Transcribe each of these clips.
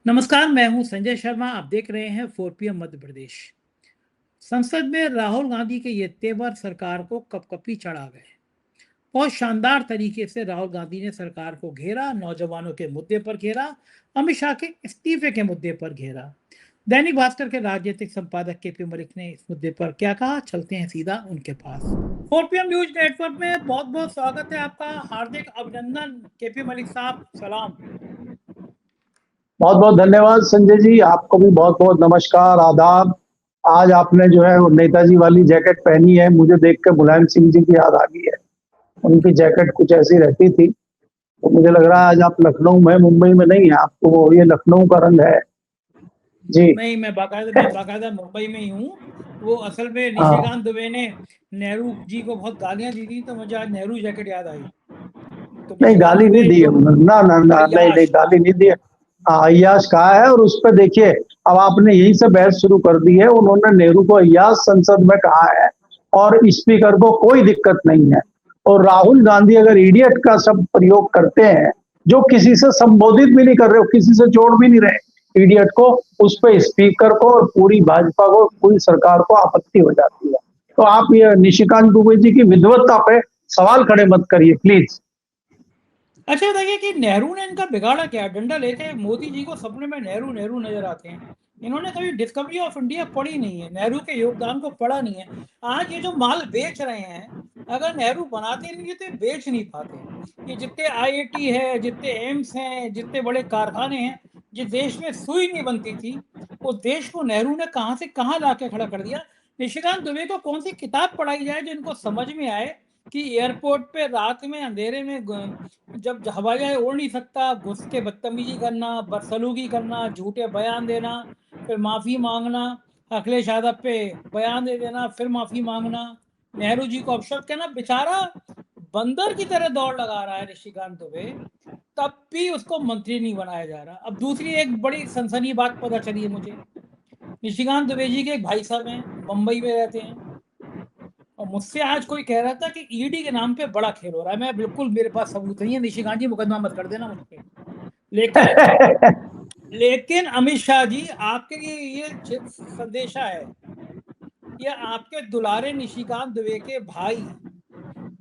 नमस्कार, मैं हूं संजय शर्मा। आप देख रहे हैं 4 PM मध्य प्रदेश। संसद में राहुल गांधी के ये तेवर सरकार को कपकपी चढ़ा गए। बहुत शानदार तरीके से राहुल गांधी ने सरकार को घेरा, नौजवानों के मुद्दे पर घेरा, अमित शाह के इस्तीफे के मुद्दे पर घेरा। दैनिक भास्कर के राजनीतिक संपादक केपी मलिक ने इस मुद्दे पर क्या कहा, चलते हैं सीधा उनके पास। 4 PM न्यूज नेटवर्क में बहुत बहुत स्वागत है आपका। हार्दिक अभिनंदन केपी मलिक साहब, सलाम। बहुत बहुत धन्यवाद संजय जी, आपको भी बहुत बहुत नमस्कार, आदाब। आज आपने जो है वो नेताजी वाली जैकेट पहनी है, मुझे देख के मुलायम सिंह जी की याद आ गई है। उनकी जैकेट कुछ ऐसी रहती थी, तो मुझे लग रहा है आज आप लखनऊ में, मुंबई में नहीं है, आपको वो ये लखनऊ का रंग है जी। नहीं, मैं बाकायदा मुंबई में ही हूँ। वो असल में हाँ, निशिकांत दुबे ने नेहरू जी को बहुत गालियां दी थी, तो मुझे आज नेहरू जैकेट याद आई। तो नहीं निशिकांत गाली नहीं दुबे दी है जो उन्होंने, ना ना ना, नहीं नहीं अय्याश। गाली नहीं दी है। हाँ, अय्याश कहा है और उस पर देखिए, अब आपने यही से बहस शुरू कर दी है। उन्होंने नेहरू को अय्याश संसद में कहा है और स्पीकर को कोई दिक्कत नहीं है। और राहुल गांधी अगर इडियट का शब्द प्रयोग करते हैं, जो किसी से संबोधित भी नहीं कर रहे हो, किसी से जोड़ भी नहीं रहे इडियट को, उस पर स्पीकर को और पूरी भाजपा को, पूरी सरकार को आपत्ति हो जाती है। तो आप ये निशिकांत दुबे जी की विद्वत्ता पे सवाल खड़े मत करिए प्लीज। अच्छा, देखिए कि नेहरू ने इनका बिगाड़ा क्या। डंडा लेके मोदी जी को सपने में नेहरू नेहरू नजर आते हैं। इन्होंने कभी डिस्कवरी ऑफ इंडिया पढ़ी नहीं है, नेहरू के योगदान को पढ़ा नहीं है। आज ये जो माल बेच रहे हैं, अगर नेहरू बनाते नहीं तो बेच नहीं पाते। ये जितने IIT है, जितने एम्स हैं, जितने बड़े कारखाने हैं, जिस देश में सुई नहीं बनती थी, उस देश को नेहरू ने कहाँ से कहाँ ला के खड़ा कर दिया। निशिकांत दुबे को कौन सी किताब पढ़ाई जाए जो इनको समझ में आए कि एयरपोर्ट पे रात में अंधेरे में जब हवाई जहाज उड़ नहीं सकता, घुस के बदतमीजी करना, बदसलूकी करना, झूठे बयान देना, फिर माफी मांगना, अखिलेश यादव पे बयान दे देना, फिर माफी मांगना, नेहरू जी को अपशब्द कहना। बेचारा बंदर की तरह दौड़ लगा रहा है निशिकांत दुबे, तब भी उसको मंत्री नहीं बनाया जा रहा। अब दूसरी एक बड़ी सनसनी बात पता चली है मुझे। निशिकांत दुबे जी के एक भाई साहब हैं, मुंबई में रहते हैं, और मुझसे आज कोई कह रहा था कि ईडी के नाम पे बड़ा खेल हो रहा है। मैं बिल्कुल, मेरे पास सबूत नहीं है, निशिकांत जी मुकदमा मत कर देना मुझ पे। लेकिन अमित शाह जी, आपके लिए ये संदेशा है, ये आपके दुलारे निशिकांत दुबे के भाई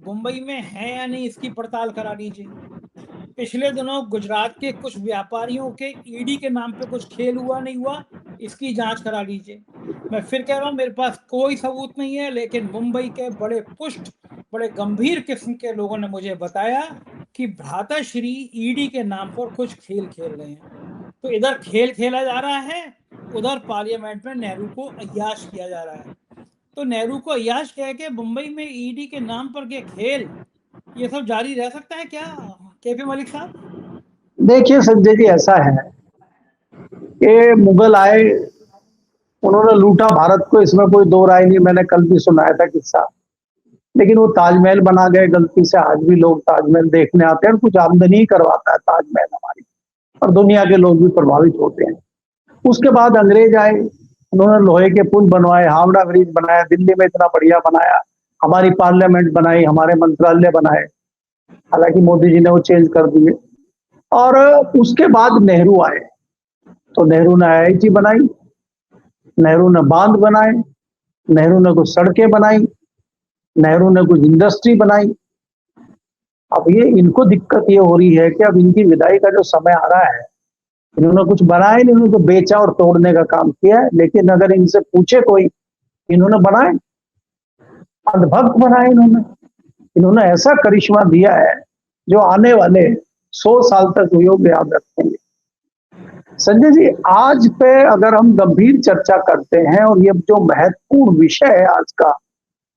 मुंबई में हैं या नहीं, इसकी पड़ताल करा लीजिए। पिछले दिनों गुजरात के कुछ व्यापारियों के ईडी के नाम पे कुछ खेल हुआ नहीं हुआ, इसकी जांच करा लीजिए। मैं फिर कह रहा हूं, मेरे पास कोई सबूत नहीं है, लेकिन मुंबई के बड़े गंभीर किस्म के लोगों ने मुझे बताया कि भ्राताश्री ईडी के नाम पर कुछ खेल खेल रहे हैं। तो इधर खेल खेला जा रहा है, उधर पार्लियामेंट में नेहरू को अय्याश किया जा रहा है। तो नेहरू को अय्याश कह के मुंबई में ईडी के नाम पर के खेल, ये सब जारी रह सकता है क्या केपी मलिक साहब? देखिए संजय जी, ऐसा है कि मुगल आए, उन्होंने लूटा भारत को, इसमें कोई दो राय नहीं। मैंने कल भी सुनाया था किस्सा। लेकिन वो ताजमहल बना गए गलती से, आज भी लोग ताजमहल देखने आते हैं, कुछ आमदनी ही करवाता है ताजमहल हमारी, और दुनिया के लोग भी प्रभावित होते हैं। उसके बाद अंग्रेज आए, उन्होंने लोहे के पुल बनवाए, हावड़ा ब्रिज बनाया, दिल्ली में इतना बढ़िया बनाया, हमारी पार्लियामेंट बनाई, हमारे मंत्रालय बनाए। हालांकि मोदी जी ने वो चेंज कर दिए। और उसके बाद नेहरू आए, तो नेहरू ने IIT बनाई, नेहरू ने बांध बनाए, नेहरू ने कुछ सड़कें बनाई, नेहरू ने कुछ इंडस्ट्री बनाई। अब ये इनको दिक्कत ये हो रही है कि अब इनकी विदाई का जो समय आ रहा है, इन्होंने कुछ बनाया नहीं, इन्होंने तो बेचा और तोड़ने का काम किया है। लेकिन अगर इनसे पूछे कोई, इन्होंने बनाए, अंधभक्त बनाए, इन्होंने ऐसा करिश्मा दिया है जो आने वाले 100 साल तक लोग याद रखेंगे। संजय जी, आज पे अगर हम गंभीर चर्चा करते हैं, और ये जो महत्वपूर्ण विषय है आज का,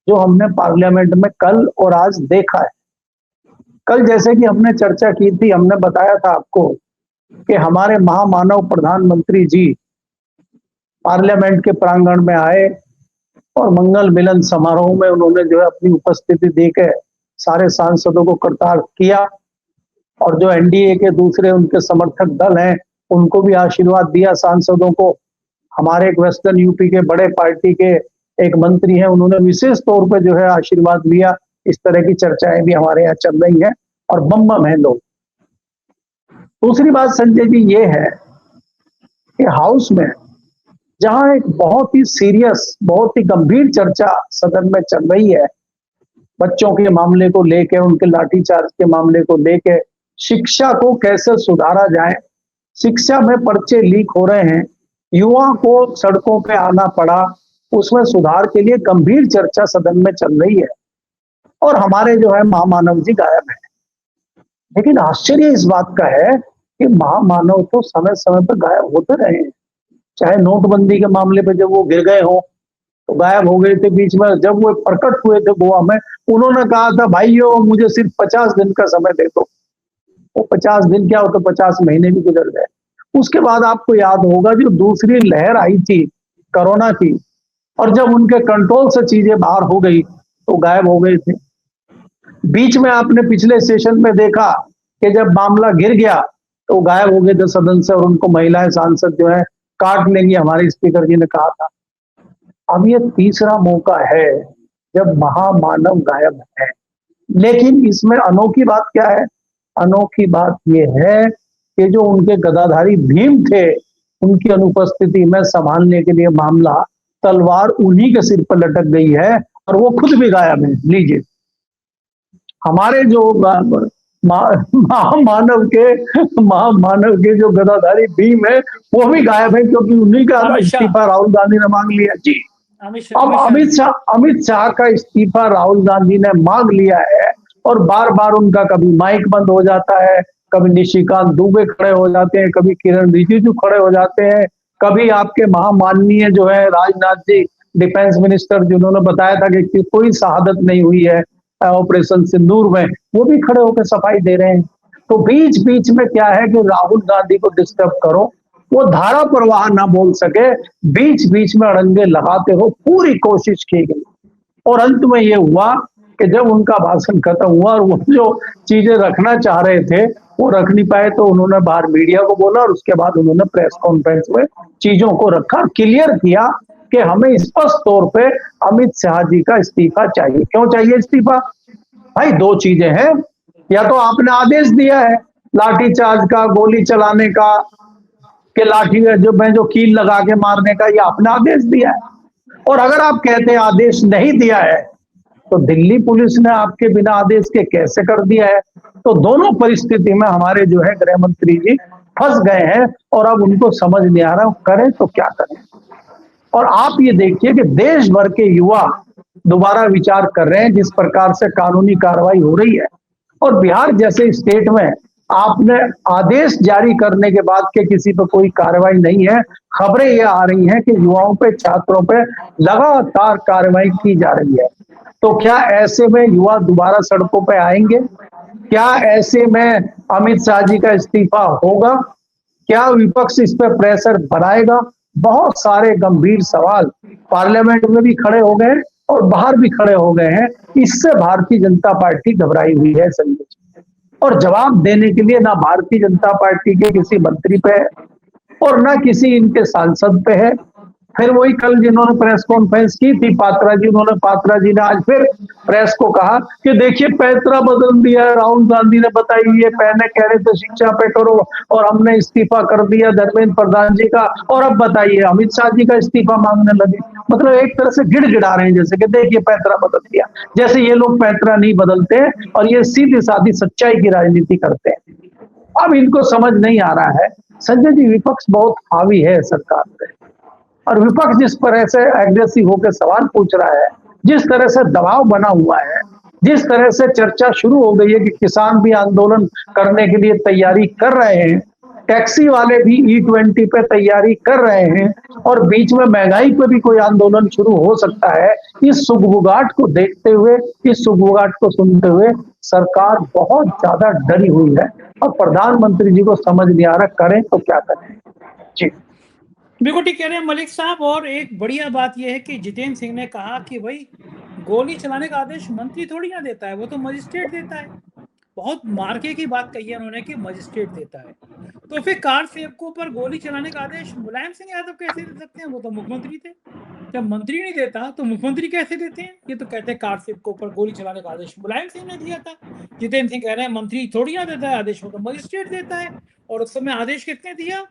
जो हमने पार्लियामेंट में कल और आज देखा है। कल जैसे कि हमने चर्चा की थी, हमने बताया था आपको कि हमारे महामानव प्रधानमंत्री जी पार्लियामेंट के प्रांगण में आए और मंगल मिलन समारोह में उन्होंने जो है अपनी उपस्थिति देकर सारे सांसदों को कृतार्थ किया, और जो NDA के दूसरे उनके समर्थक दल हैं उनको भी आशीर्वाद दिया सांसदों को। हमारे एक वेस्टर्न यूपी के बड़े पार्टी के एक मंत्री हैं, उन्होंने विशेष तौर पर जो है आशीर्वाद लिया। इस तरह की चर्चाएं भी हमारे यहाँ चल रही हैं और बम बम है लोग। दूसरी बात संजय जी ये है कि हाउस में जहां एक बहुत ही सीरियस, बहुत ही गंभीर चर्चा सदन में चल रही है, बच्चों के मामले को लेके, उनके लाठीचार्ज के मामले को लेके, शिक्षा को कैसे सुधारा जाए, शिक्षा में पर्चे लीक हो रहे हैं, युवा को सड़कों पे आना पड़ा, उसमें सुधार के लिए गंभीर चर्चा सदन में चल रही है और हमारे जो है महामानव जी गायब है। लेकिन आश्चर्य इस बात का है कि महामानव तो समय समय पर गायब होते रहे हैं। चाहे नोटबंदी के मामले पे जब वो गिर गए हो तो गायब हो गए थे बीच में, जब वो प्रकट हुए थे गोवा में, उन्होंने कहा था भाइयों मुझे सिर्फ 50 दिन का समय दे दो। वो 50 दिन क्या, हो तो 50 महीने भी गुजर गए। उसके बाद आपको याद होगा जो दूसरी लहर आई थी कोरोना की, और जब उनके कंट्रोल से चीजें बाहर हो गई तो गायब हो गए थे। बीच में आपने पिछले सेशन में देखा कि जब मामला गिर गया तो गायब हो गए थे सदन से, और उनको महिलाएं सांसद जो है काट लेंगी, हमारे स्पीकर जी ने कहा था। अब ये तीसरा मौका है जब महामानव गायब है। लेकिन इसमें अनोखी बात क्या है? अनोखी बात ये है कि जो उनके गदाधारी भीम थे, उनकी अनुपस्थिति में संभालने के लिए मामला, तलवार उन्हीं के सिर पर लटक गई है और वो खुद भी गायब है। लीजिए, हमारे जो महामानव के जो गदाधारी भीम है वो भी गायब है, क्योंकि उन्हीं का इस्तीफा राहुल गांधी ने मांग लिया। जी, अब अमित शाह का इस्तीफा राहुल गांधी ने मांग लिया है और बार बार उनका कभी माइक बंद हो जाता है, कभी निशिकांत दुबे खड़े हो जाते हैं, कभी किरण रिजिजू खड़े हो जाते हैं, कभी आपके महामाननीय जो है राजनाथ जी डिफेंस मिनिस्टर, जिन्होंने बताया था कि कोई शहादत नहीं हुई है ऑपरेशन सिंदूर में, वो भी खड़े होकर सफाई दे रहे हैं। तो बीच बीच में क्या है कि राहुल गांधी को डिस्टर्ब करो, वो धारा प्रवाह ना बोल सके, बीच बीच में अड़ंगे लगाते हो, पूरी कोशिश की गई। और अंत में ये हुआ कि जब उनका भाषण खत्म हुआ और वो जो चीजें रखना चाह रहे थे वो रख नहीं पाए, तो उन्होंने बाहर मीडिया को बोला और उसके बाद उन्होंने प्रेस कॉन्फ्रेंस में चीजों को रखा, क्लियर किया कि हमें स्पष्ट तौर पे अमित शाह जी का इस्तीफा चाहिए। क्यों चाहिए इस्तीफा? भाई दो चीजें हैं, या तो आपने आदेश दिया है लाठीचार्ज का, गोली चलाने का, कि लाठी जो कील लगा के मारने का, ये आपने आदेश दिया है। और अगर आप कहते हैं आदेश नहीं दिया है, तो दिल्ली पुलिस ने आपके बिना आदेश के कैसे कर दिया है? तो दोनों परिस्थिति में हमारे जो है गृह मंत्री जी फंस गए हैं और अब उनको समझ नहीं आ रहा करें तो क्या करें। और आप ये देखिए कि देश भर के युवा दोबारा विचार कर रहे हैं जिस प्रकार से कानूनी कार्रवाई हो रही है, और बिहार जैसे स्टेट में आपने आदेश जारी करने के बाद के किसी पर कोई कार्रवाई नहीं है। खबरें ये आ रही हैं कि युवाओं पे, छात्रों पे लगातार कार्रवाई की जा रही है। तो क्या ऐसे में युवा दोबारा सड़कों पे आएंगे? क्या ऐसे में अमित शाह जी का इस्तीफा होगा? क्या विपक्ष इस पर प्रेशर बनाएगा? बहुत सारे गंभीर सवाल पार्लियामेंट में भी खड़े हो गए और बाहर भी खड़े हो गए हैं। इससे भारतीय जनता पार्टी घबराई हुई है संजय जी, और जवाब देने के लिए ना भारतीय जनता पार्टी के किसी मंत्री पे है और ना किसी इनके सांसद पे है। फिर वही कल जिन्होंने प्रेस कॉन्फ्रेंस की थी पात्रा जी ने आज फिर प्रेस को कहा कि देखिए पैतरा बदल दिया है, राहुल गांधी ने बताई, ये पहले कह रहे थे शिक्षा पे करो और हमने इस्तीफा कर दिया धर्मेंद्र प्रधान जी का, और अब बताइए अमित शाह जी का इस्तीफा मांगने लगे। मतलब एक तरह से गिड़गिड़ा रहे हैं, जैसे कि देखिए पैतरा बदल दिया, जैसे ये लोग पैतरा नहीं बदलते और ये सीधी साधी सच्चाई की राजनीति करते हैं। अब इनको समझ नहीं आ रहा है संजय जी, विपक्ष बहुत हावी है सरकार पे, और विपक्ष जिस तरह से एग्रेसिव होकर सवाल पूछ रहा है, जिस तरह से दबाव बना हुआ है, जिस तरह से चर्चा शुरू हो गई है कि किसान भी आंदोलन करने के लिए तैयारी कर रहे हैं, टैक्सी वाले भी E20 पे तैयारी कर रहे हैं, और बीच में महंगाई पे भी कोई आंदोलन शुरू हो सकता है। इस सुगबुगाहट को देखते हुए, इस सुगबुगाहट को सुनते हुए सरकार बहुत ज्यादा डरी हुई है और प्रधानमंत्री जी को समझ नहीं आ रहा करें तो क्या करें। जी बिल्कुल ठीक कह रहे हैं मलिक साहब। और एक बढ़िया बात यह है कि जितेंद्र सिंह ने कहा कि भाई गोली चलाने का आदेश मंत्री थोड़ी ना देता है, वो तो मजिस्ट्रेट देता है। बहुत मार्के की बात कही है उन्होंने कि मजिस्ट्रेट देता है। तो फिर कार सेवकों पर गोली चलाने का आदेश मुलायम सिंह यादव कैसे दे सकते हैं? वो तो मुख्यमंत्री थे। जब मंत्री नहीं देता तो मुख्यमंत्री कैसे देते हैं? ये तो कहते हैं कार सेवकों पर गोली चलाने का आदेश मुलायम सिंह ने दिया था। जितेंद्र सिंह कह रहे हैं मंत्री थोड़ी ना देता है आदेश, वो तो मजिस्ट्रेट देता है। और उस समय आदेश किसने दिया?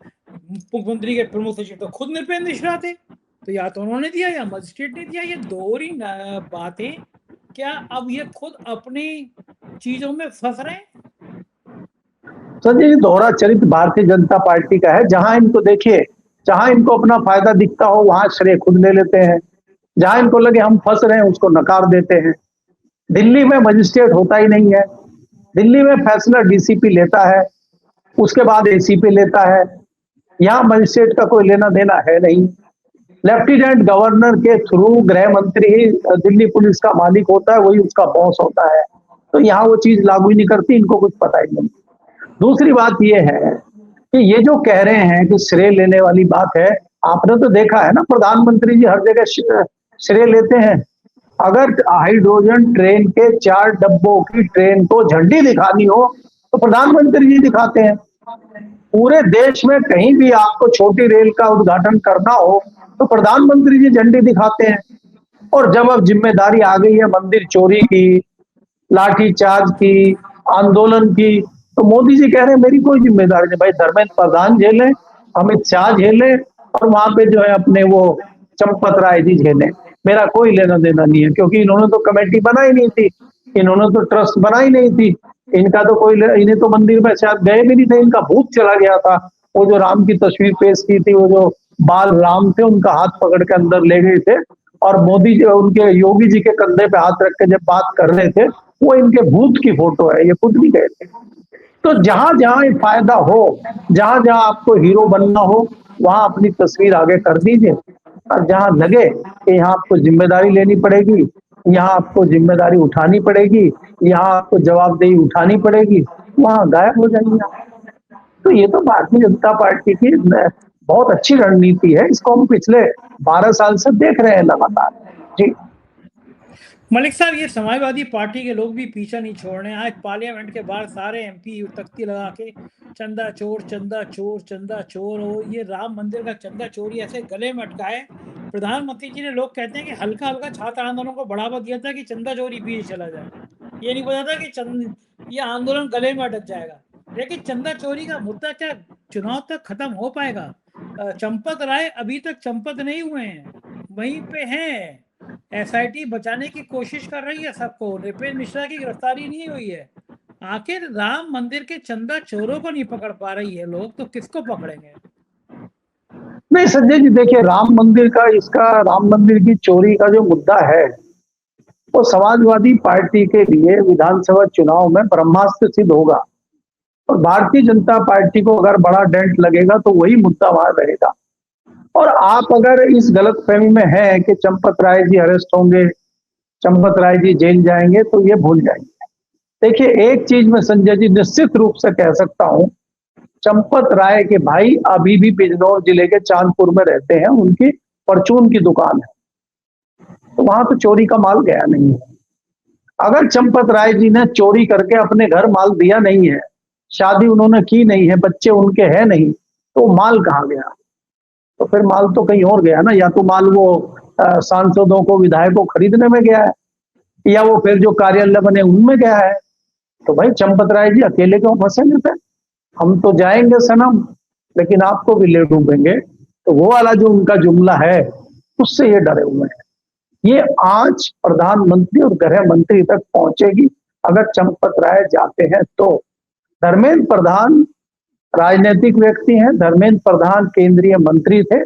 मुख्यमंत्री के प्रमुख सचिव तो खुद नृपेंद्र मिश्रा थे, तो या तो उन्होंने दिया या मजिस्ट्रेट ने दिया। ये दोहरी बातें, क्या अब ये खुद अपनी चीजों में फंस रहे हैं? संजय जी, दोहरा चरित्र भारतीय जनता पार्टी का है। जहां इनको देखिए, जहां इनको अपना फायदा दिखता हो वहां श्रेय खुद ले लेते हैं, जहां इनको लगे हम फंस रहे हैं उसको नकार देते हैं। दिल्ली में मजिस्ट्रेट होता ही नहीं है, दिल्ली में फैसला डीसीपी लेता है, उसके बाद एसीपी लेता है। यहाँ मजिस्ट्रेट का कोई लेना देना है नहीं। लेफ्टिनेंट गवर्नर के थ्रू गृह मंत्री ही दिल्ली पुलिस का मालिक होता है, वही उसका बॉस होता है। तो यहाँ वो चीज लागू ही नहीं करती, इनको कुछ पता ही नहीं। दूसरी बात ये है कि ये जो कह रहे हैं कि श्रेय लेने वाली बात है, आपने तो देखा है ना, प्रधानमंत्री जी हर जगह श्रेय लेते हैं। अगर हाइड्रोजन ट्रेन के 4 डब्बों की ट्रेन को झंडी दिखानी हो तो प्रधानमंत्री जी दिखाते हैं। पूरे देश में कहीं भी आपको छोटी रेल का उद्घाटन करना हो तो प्रधानमंत्री जी झंडी दिखाते हैं। और जब अब जिम्मेदारी आ गई है मंदिर चोरी की, लाठीचार्ज की, आंदोलन की, तो मोदी जी कह रहे हैं मेरी कोई जिम्मेदारी नहीं। भाई धर्मेंद्र प्रधान झेले, अमित शाह झेले, और वहां पे जो है अपने वो चंपत राय जी झेले, मेरा कोई लेना देना नहीं है। क्योंकि इन्होंने तो कमेटी बनाई नहीं थी, इन्होंने तो ट्रस्ट बनाई नहीं थी, इनका तो कोई, इन्हें तो मंदिर में शायद गए भी नहीं थे, इनका भूत चला गया था। वो जो राम की तस्वीर पेश की थी, वो जो बाल राम थे उनका हाथ पकड़ के अंदर ले गए थे, और मोदी जी उनके योगी जी के कंधे पे हाथ रख के जब बात कर रहे थे, वो इनके भूत की फोटो है, ये खुद भी गए थे। तो जहां जहां फायदा हो, जहां जहां आपको हीरो बनना हो, वहां अपनी तस्वीर आगे कर दीजिए। और जहां लगे कि यहाँ आपको जिम्मेदारी लेनी पड़ेगी, यहाँ आपको जिम्मेदारी उठानी पड़ेगी, यहाँ आपको जवाबदेही उठानी पड़ेगी, वहां गायब हो जाइए। तो ये तो भारतीय जनता पार्टी की बहुत अच्छी रणनीति है, इसको हम पिछले 12 साल से देख रहे हैं लगातार। जी मलिक साहब, ये समाजवादी पार्टी के लोग भी पीछा नहीं छोड़ रहे हैं। आज पार्लियामेंट के बाहर सारे एमपी तख्ती लगा के चंदा चोर चंदा चोर चंदा चोर हो, ये राम मंदिर का चंदा चोरी ऐसे गले में अटकाए। प्रधानमंत्री जी ने, लोग कहते हैं कि हल्का हल्का छात्र आंदोलन को बढ़ावा दिया था कि चंदा चोरी पीछे चला जाए, ये नहीं पता था कि ये आंदोलन गले में अटक जाएगा। लेकिन चंदा चोरी का मुद्दा क्या चुनाव तक खत्म हो पाएगा? चंपत राय अभी तक चंपत नहीं हुए हैं, वहीं पे हैं। एसआईटी बचाने की कोशिश कर रही है सबको, नृपेंद्र मिश्रा की गिरफ्तारी नहीं हुई है। आखिर राम मंदिर के चंदा चोरों को नहीं पकड़ पा रही है लोग, तो किसको पकड़ेंगे? नहीं संजय जी, देखिए राम मंदिर की चोरी का जो मुद्दा है, वो समाजवादी पार्टी के लिए विधानसभा चुनाव में ब्रह्मास्त्र सिद्ध होगा। और भारतीय जनता पार्टी को अगर बड़ा डेंट लगेगा तो वही मुद्दा वहां रहेगा। और आप अगर इस गलतफहमी में हैं कि चंपत राय जी अरेस्ट होंगे, चंपत राय जी जेल जाएंगे, तो ये भूल जाएंगे। देखिए एक चीज मैं संजय जी निश्चित रूप से कह सकता हूं, चंपत राय के भाई अभी भी बिजनौर जिले के चांदपुर में रहते हैं, उनकी परचून की दुकान है, तो वहां तो चोरी का माल गया नहीं है। अगर चंपत राय जी ने चोरी करके अपने घर माल दिया नहीं है, शादी उन्होंने की नहीं है, बच्चे उनके हैं नहीं, तो माल कहाँ गया? तो फिर माल तो कहीं और गया ना। या तो माल वो सांसदों को, विधायकों को खरीदने में गया है, या वो फिर जो कार्यालय बने उनमें गया है। तो भाई चंपत राय जी अकेले क्यों फंसेंगे? फिर हम तो जाएंगे सनम, लेकिन आपको भी ले डूबेंगे। तो वो वाला जो उनका जुमला है, उससे ये डरे हुए हैं। ये आंच प्रधानमंत्री और गृह मंत्री तक पहुंचेगी अगर चंपत राय जाते हैं तो। धर्मेंद्र प्रधान राजनीतिक व्यक्ति हैं, धर्मेंद्र प्रधान केंद्रीय मंत्री थे,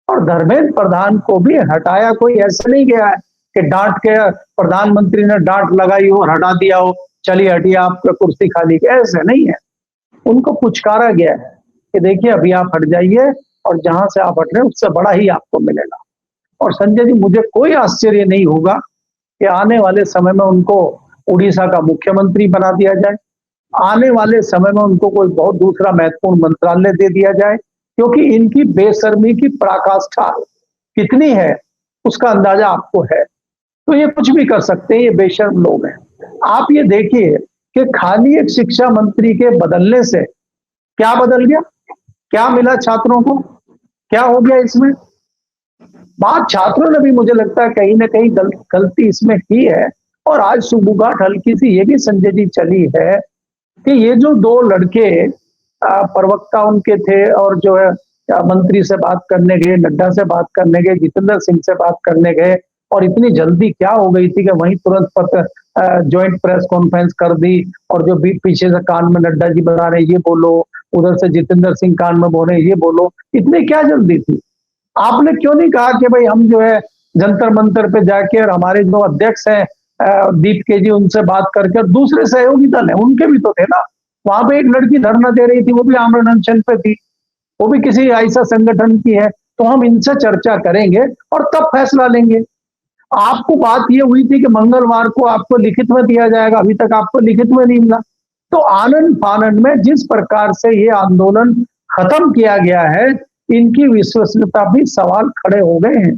और धर्मेंद्र प्रधान को भी हटाया कोई ऐसे नहीं गया है कि डांट के प्रधानमंत्री ने डांट लगाई हो और हटा दिया हो, चलिए हटिए आपका कुर्सी खाली, ऐसे नहीं है। उनको पुचकारा गया है कि देखिए अभी आप हट जाइए, और जहां से आप हट रहे हैं उससे बड़ा ही आपको मिलेगा। और संजय जी, मुझे कोई आश्चर्य नहीं होगा कि आने वाले समय में उनको उड़ीसा का मुख्यमंत्री बना दिया जाए, आने वाले समय में उनको कोई बहुत दूसरा महत्वपूर्ण मंत्रालय दे दिया जाए, क्योंकि इनकी बेशर्मी की पराकाष्ठा कितनी है उसका अंदाजा आपको है। तो ये कुछ भी कर सकते हैं, ये बेशर्म लोग हैं। आप ये देखिए कि खाली एक शिक्षा मंत्री के बदलने से क्या बदल गया, क्या मिला छात्रों को, क्या हो गया इसमें? बात छात्रों ने भी मुझे लगता है कहीं ना कहीं गलती इसमें की है। और आज सुबुगाट हल्की सी ये भी संजय जी चली है कि ये जो 2 लड़के प्रवक्ता उनके थे, और जो है मंत्री से बात करने गए, नड्डा से बात करने गए, जितेंद्र सिंह से बात करने गए, और इतनी जल्दी क्या हो गई थी कि वहीं तुरंत ज्वाइंट प्रेस कॉन्फ्रेंस कर दी। और जो बीच पीछे से कान में नड्डा जी बता रहे ये बोलो, उधर से जितेंद्र सिंह कान में बोल रहे ये बोलो, इतनी क्या जल्दी थी? आपने क्यों नहीं कहा कि भाई हम जो है जंतर मंतर पे जाके और हमारे जो अध्यक्ष हैं दीप के जी उनसे बात करके, और दूसरे सहयोगी दल है उनके भी तो थे ना। वहां पे एक लड़की धरना दे रही थी, वो भी आमरण अनशन पे थी, वो भी किसी ऐसा संगठन की है, तो हम इनसे चर्चा करेंगे और तब फैसला लेंगे। आपको बात ये हुई थी कि मंगलवार को आपको लिखित में दिया जाएगा, अभी तक आपको लिखित में नहीं मिला। तो आनंद फानंद में जिस प्रकार से ये आंदोलन खत्म किया गया है, इनकी विश्वसनीयता भी सवाल खड़े हो गए हैं।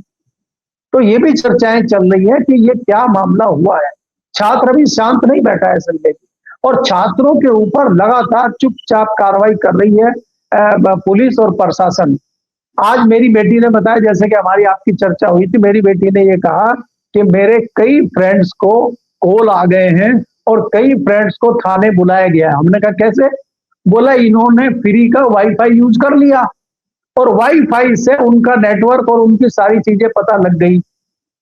तो ये भी चर्चाएं चल रही है कि ये क्या मामला हुआ है। छात्र अभी शांत नहीं बैठा है संजय जी, और छात्रों के ऊपर लगातार चुपचाप कार्रवाई कर रही है पुलिस और प्रशासन। आज मेरी बेटी ने बताया, जैसे कि हमारी आपकी चर्चा हुई थी, मेरी बेटी ने ये कहा कि मेरे कई फ्रेंड्स को कॉल आ गए हैं और कई फ्रेंड्स को थाने बुलाया गया है। हमने कहा कैसे? बोला इन्होंने फ्री का वाईफाई यूज कर लिया और वाईफाई से उनका नेटवर्क और उनकी सारी चीजें पता लग गई।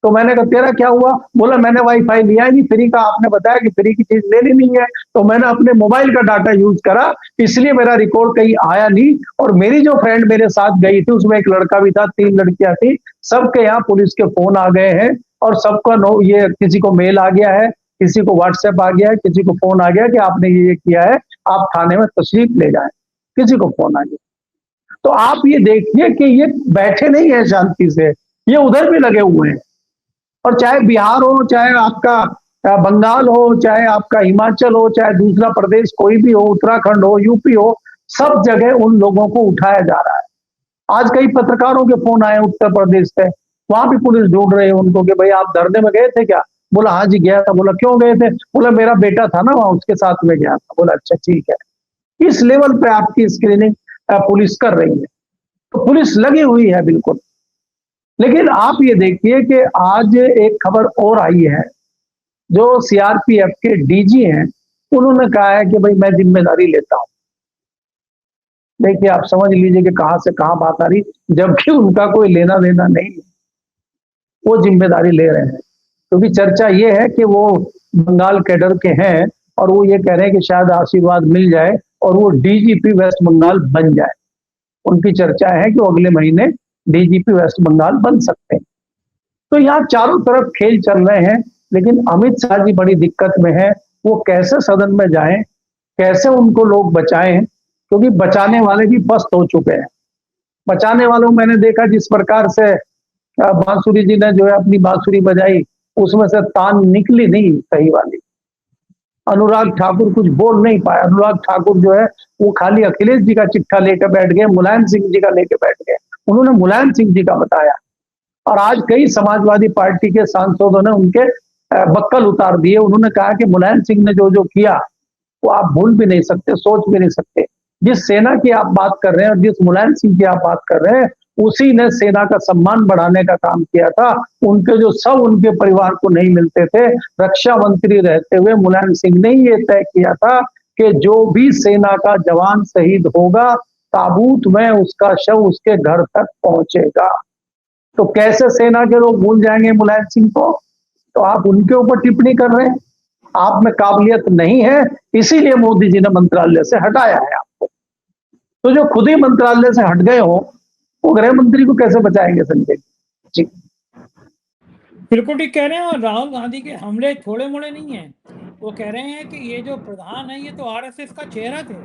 तो मैंने कहा तेरा क्या हुआ? बोला मैंने वाईफाई लिया ही नहीं, फ्री का आपने बताया कि फ्री की चीज लेनी नहीं है, तो मैंने अपने मोबाइल का डाटा यूज करा, इसलिए मेरा रिकॉर्ड कहीं आया नहीं। और मेरी जो फ्रेंड मेरे साथ गई थी उसमें एक लड़का भी था, 3 लड़कियां थी, सबके यहाँ पुलिस के फोन आ गए हैं और सबका ये किसी को मेल आ गया है, किसी को व्हाट्सएप आ गया है, किसी को फोन आ गया कि आपने ये किया है, आप थाने में तशरीफ ले जाए, किसी को फोन आ गया। तो आप ये देखिए कि ये बैठे नहीं है शांति से, ये उधर भी लगे हुए हैं। और चाहे बिहार हो, चाहे आपका बंगाल हो, चाहे आपका हिमाचल हो, चाहे दूसरा प्रदेश कोई भी हो, उत्तराखंड हो, यूपी हो, सब जगह उन लोगों को उठाया जा रहा है। आज कई पत्रकारों के फोन आए उत्तर प्रदेश से, वहां भी पुलिस ढूंढ रहे हैं उनको कि भाई आप धरने में गए थे क्या? बोला हाँ जी गया था। बोला क्यों गए थे? बोला मेरा बेटा था ना वहां, उसके साथ में गया था। बोला अच्छा ठीक है। इस लेवल पे आपकी स्क्रीनिंग पुलिस कर रही है, तो पुलिस लगी हुई है बिल्कुल। लेकिन आप ये देखिए कि आज एक खबर और आई है, जो सीआरपीएफ के डीजी हैं, उन्होंने कहा है कि भाई मैं जिम्मेदारी लेता हूं। देखिए आप समझ लीजिए कि कहां से कहां बात आ रही, जबकि उनका कोई लेना देना नहीं है, वो जिम्मेदारी ले रहे हैं। क्योंकि चर्चा ये है कि वो बंगाल कैडर के हैं और वो ये कह रहे हैं कि शायद आशीर्वाद मिल जाए और वो डीजीपी वेस्ट बंगाल बन जाए। उनकी चर्चा है कि वो अगले महीने डीजीपी वेस्ट बंगाल बन सकते हैं। तो यहाँ चारों तरफ खेल चल रहे हैं, लेकिन अमित शाह जी बड़ी दिक्कत में है। वो कैसे सदन में जाएं, कैसे उनको लोग बचाएं, क्योंकि बचाने वाले भी पस्त हो चुके हैं। बचाने वालों मैंने देखा जिस प्रकार से बांसुरी जी ने जो है अपनी बांसुरी बजाई, उसमें से तान निकली नहीं सही वाली। अनुराग ठाकुर कुछ बोल नहीं पाया। अनुराग ठाकुर जो है वो खाली अखिलेश जी का चिट्ठा लेकर बैठ गए, मुलायम सिंह जी का लेकर बैठ गए। उन्होंने मुलायम सिंह जी का बताया, और आज कई समाजवादी पार्टी के सांसदों ने उनके बक्कल उतार दिए। उन्होंने कहा कि मुलायम सिंह ने जो जो किया वो आप भूल भी नहीं सकते, सोच भी नहीं सकते। जिस सेना की आप बात कर रहे हैं और जिस मुलायम सिंह की आप बात कर रहे हैं, उसी ने सेना का सम्मान बढ़ाने का काम किया था। उनके जो सब उनके परिवार को नहीं मिलते थे, रक्षा मंत्री रहते हुए मुलायम सिंह ने ये तय किया था कि जो भी सेना का जवान शहीद होगा, ताबूत में उसका शव उसके घर तक पहुंचेगा। तो कैसे सेना के लोग भूल जाएंगे मुलायम सिंह को? तो आप उनके ऊपर टिप्पणी कर रहे हैं। आप में काबिलियत नहीं है, इसीलिए मोदी जी ने मंत्रालय से हटाया है आपको। तो जो खुद ही मंत्रालय से हट गए हो, वो गृह मंत्री को कैसे बचाएंगे संजय जी? बिल्कुल ठीक कह रहे हैं। और राहुल गांधी के हमले थोड़े मोड़े नहीं हैं। वो कह रहे हैं कि ये जो प्रधान है ये तो आरएसएस का चेहरा थे।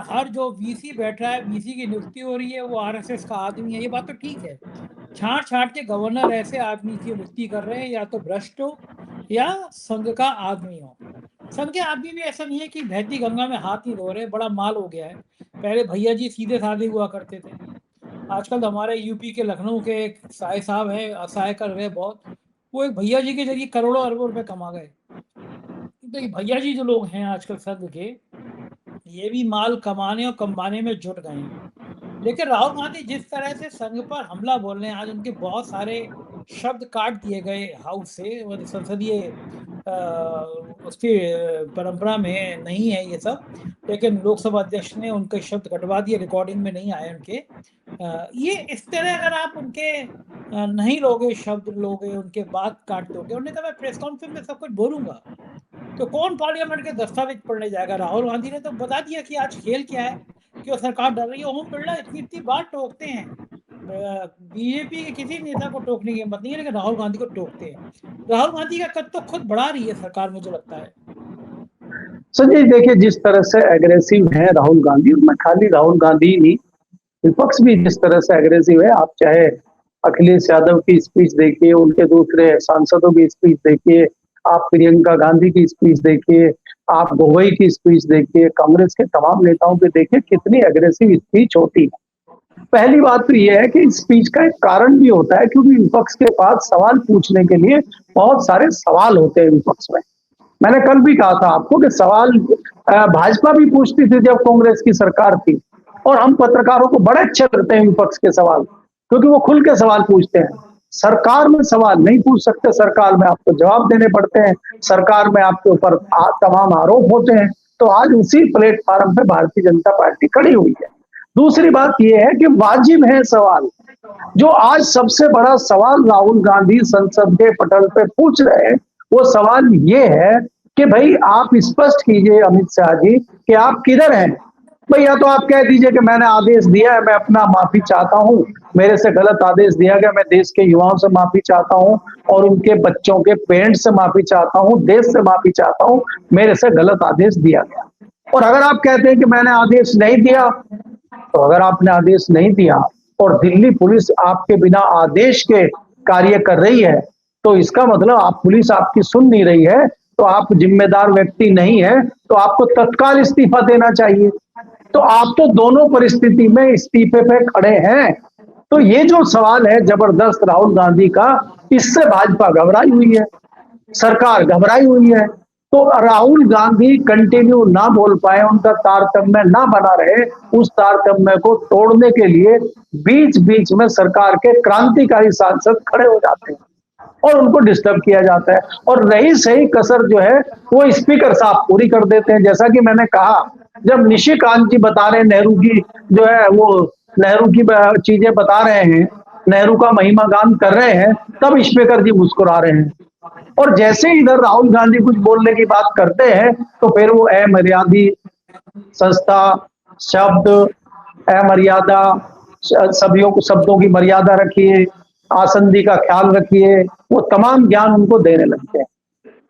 हर जो वीसी बैठ रहा है, वीसी की नियुक्ति हो रही है, वो आरएसएस का आदमी है। ये बात तो ठीक है। छांट छांट के गवर्नर ऐसे आदमी की नियुक्ति कर रहे हैं, या तो भ्रष्ट हो या संघ का आदमी हो। संघ के आदमी भी ऐसा नहीं है कि बहती गंगा में हाथ नहीं धो रहे, बड़ा माल हो गया है। पहले भैया जी सीधे साधे हुआ करते थे। आजकल तो हमारे यूपी के लखनऊ के एक साय साहब है, असहाय कर रहे बहुत। वो एक भैया जी के जरिए करोड़ों अरबों रुपए कमा गए। तो ये भैया जी जो लोग हैं आजकल संघ के, ये भी माल कमाने और कमाने में जुट गए हैं। लेकिन राहुल गांधी जिस तरह से संघ पर हमला बोल रहे हैं, आज उनके बहुत सारे शब्द काट दिए गए हाउस से, संसदीय उसकी परंपरा में नहीं है ये सब, लेकिन लोकसभा अध्यक्ष ने उनके शब्द कटवा दिए, रिकॉर्डिंग में नहीं आए उनके। ये इस तरह अगर आप उनके नहीं लोगे, शब्द लोगे, उनके बात काट दोगे, उन्होंने कहा मैं प्रेस कॉन्फ्रेंस में सब कुछ बोलूंगा, तो कौन पार्लियामेंट के दस्तावेज पढ़ने जाएगा? राहुल गांधी ने तो बता दिया कि आज खेल क्या है, कि वो सरकार डर रही है। ओम बिरला इतनी इतनी बार टोकते हैं, बीजेपी के किसी नेता को टोकने की हिम्मत नहीं है, लेकिन राहुल गांधी को टोकते हैं। राहुल गांधी का कद तो खुद बढ़ा रही है सरकार, मुझे लगता है। संजय देखिए, जिस तरह से एग्रेसिव है राहुल गांधी, मैं खाली राहुल गांधी ही नहीं, विपक्ष भी जिस तरह से एग्रेसिव है, आप चाहे अखिलेश यादव की स्पीच देखिए, उनके दूसरे सांसदों की स्पीच देखिए, आप प्रियंका गांधी की स्पीच देखिए, आप गोगोई की स्पीच देखिए, कांग्रेस के तमाम नेताओं की देखिए, कितनी एग्रेसिव स्पीच होती है। पहली बात तो यह है कि इस स्पीच का एक कारण भी होता है, क्योंकि विपक्ष के पास सवाल पूछने के लिए बहुत सारे सवाल होते हैं विपक्ष में। मैंने कल भी कहा था आपको कि सवाल भाजपा भी पूछती थी जब कांग्रेस की सरकार थी, और हम पत्रकारों को बड़े अच्छे लगते हैं विपक्ष के सवाल, क्योंकि वो खुल के सवाल पूछते हैं। सरकार में सवाल नहीं पूछ सकते, सरकार में आपको जवाब देने पड़ते हैं, सरकार में आपके ऊपर तमाम आरोप होते हैं। तो आज उसी प्लेटफॉर्म पे भारतीय जनता पार्टी खड़ी हुई है। दूसरी बात यह है कि वाजिब है सवाल। जो आज सबसे बड़ा सवाल राहुल गांधी संसद के पटल पे पूछ रहे हैं, वो सवाल ये है कि भाई आप स्पष्ट कीजिए अमित शाह जी कि आप किधर हैं। भाई या तो आप कह दीजिए कि मैंने आदेश दिया है, मैं अपना माफी चाहता हूं, मेरे से गलत आदेश दिया गया, मैं देश के युवाओं से माफी चाहता हूं और उनके बच्चों के पेरेंट्स से माफी चाहता हूं, देश से माफी चाहता हूं, मेरे से गलत आदेश दिया गया। और अगर आप कहते हैं कि मैंने आदेश नहीं दिया, तो अगर आपने आदेश नहीं दिया और दिल्ली पुलिस आपके बिना आदेश के कार्य कर रही है, तो इसका मतलब आप पुलिस आपकी सुन नहीं रही है, तो आप जिम्मेदार व्यक्ति नहीं है, तो आपको तत्काल इस्तीफा देना चाहिए। तो आप तो दोनों परिस्थिति में इस्तीफे पे खड़े हैं। तो ये जो सवाल है जबरदस्त राहुल गांधी का, इससे भाजपा घबराई हुई है, सरकार घबराई हुई है। तो राहुल गांधी कंटिन्यू ना बोल पाए, उनका तारतम्य ना बना रहे, उस तारतम्य को तोड़ने के लिए बीच बीच में सरकार के क्रांतिकारी सांसद खड़े हो जाते हैं और उनको डिस्टर्ब किया जाता है, और रही सही कसर जो है वो स्पीकर साहब पूरी कर देते हैं। जैसा कि मैंने कहा, जब निशिकांत जी बता रहे हैं नेहरू की जो है वो नेहरू की चीजें बता रहे हैं, नेहरू का महिमा गान कर रहे हैं, तब स्पीकर जी मुस्कुरा रहे हैं। और जैसे इधर राहुल गांधी कुछ बोलने की बात करते हैं, तो फिर वो अमर्यादी संस्था शब्द, अमर्यादा, सभ्यों को शब्दों की मर्यादा रखिए, आसंदी का ख्याल रखिए, वो तमाम ज्ञान उनको देने लगते हैं।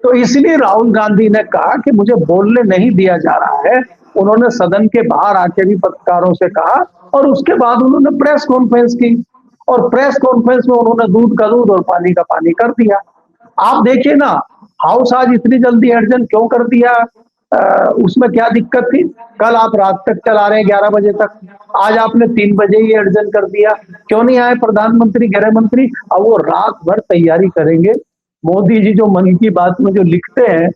तो इसलिए राहुल गांधी ने कहा कि मुझे बोलने नहीं दिया जा रहा है। उन्होंने सदन के बाहर आके भी पत्रकारों से कहा, और उसके बाद उन्होंने प्रेस कॉन्फ्रेंस की, और प्रेस कॉन्फ्रेंस में उन्होंने दूध का दूध और पानी का पानी कर दिया। आप देखिए ना, हाउस आज इतनी जल्दी एडजर्न क्यों कर दिया? उसमें क्या दिक्कत थी? कल आप रात तक चला रहे हैं 11 बजे तक, आज आपने 3 बजे ही एडजर्न कर दिया। क्यों नहीं आए प्रधानमंत्री, गृह मंत्री? अब वो रात भर तैयारी करेंगे। मोदी जी जो मन की बात में जो लिखते हैं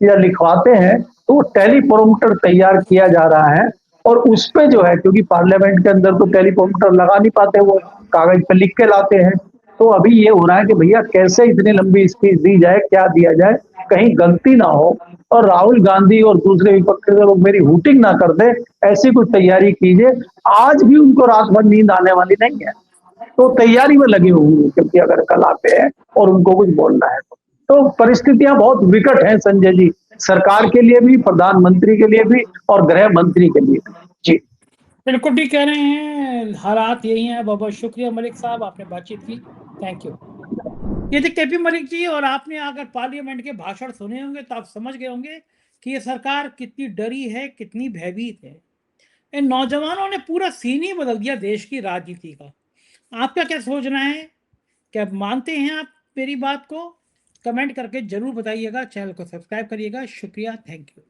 या लिखवाते हैं, तो वो टेलीप्रॉम्प्टर तैयार किया जा रहा है, और उस पे जो है, क्योंकि पार्लियामेंट के अंदर तो टेलीप्रॉम्प्टर लगा नहीं पाते, वो कागज पे लिख के लाते हैं। तो अभी ये हो रहा है कि भैया कैसे इतनी लंबी स्पीच दी जाए, क्या दिया जाए, कहीं गलती ना हो और राहुल गांधी और दूसरे विपक्ष के लोग मेरी हूटिंग ना कर दे, ऐसी कुछ तैयारी कीजिए। आज भी उनको रात भर नींद आने वाली नहीं है, तो तैयारी में लगे होंगे, क्योंकि अगर कल आते हैं और उनको कुछ बोलना है तो परिस्थितियां बहुत विकट हैं संजय जी, सरकार के लिए भी, प्रधानमंत्री के लिए भी और गृह मंत्री के लिए भी। जी बिल्कुल ठीक कह रहे हैं, हालात यही हैं। बहुत बहुत शुक्रिया मलिक साहब, आपने बातचीत की, थैंक यू। ये थे केपी मलिक जी, और आपने अगर पार्लियामेंट के भाषण सुने होंगे तो आप समझ गए होंगे कि ये सरकार कितनी डरी है, कितनी भयभीत है। इन नौजवानों ने पूरा सीन ही बदल दिया देश की राजनीति का। आपका क्या सोचना है? क्या मानते हैं आप मेरी बात को? कमेंट करके जरूर बताइएगा, चैनल को सब्सक्राइब करिएगा। शुक्रिया, थैंक यू।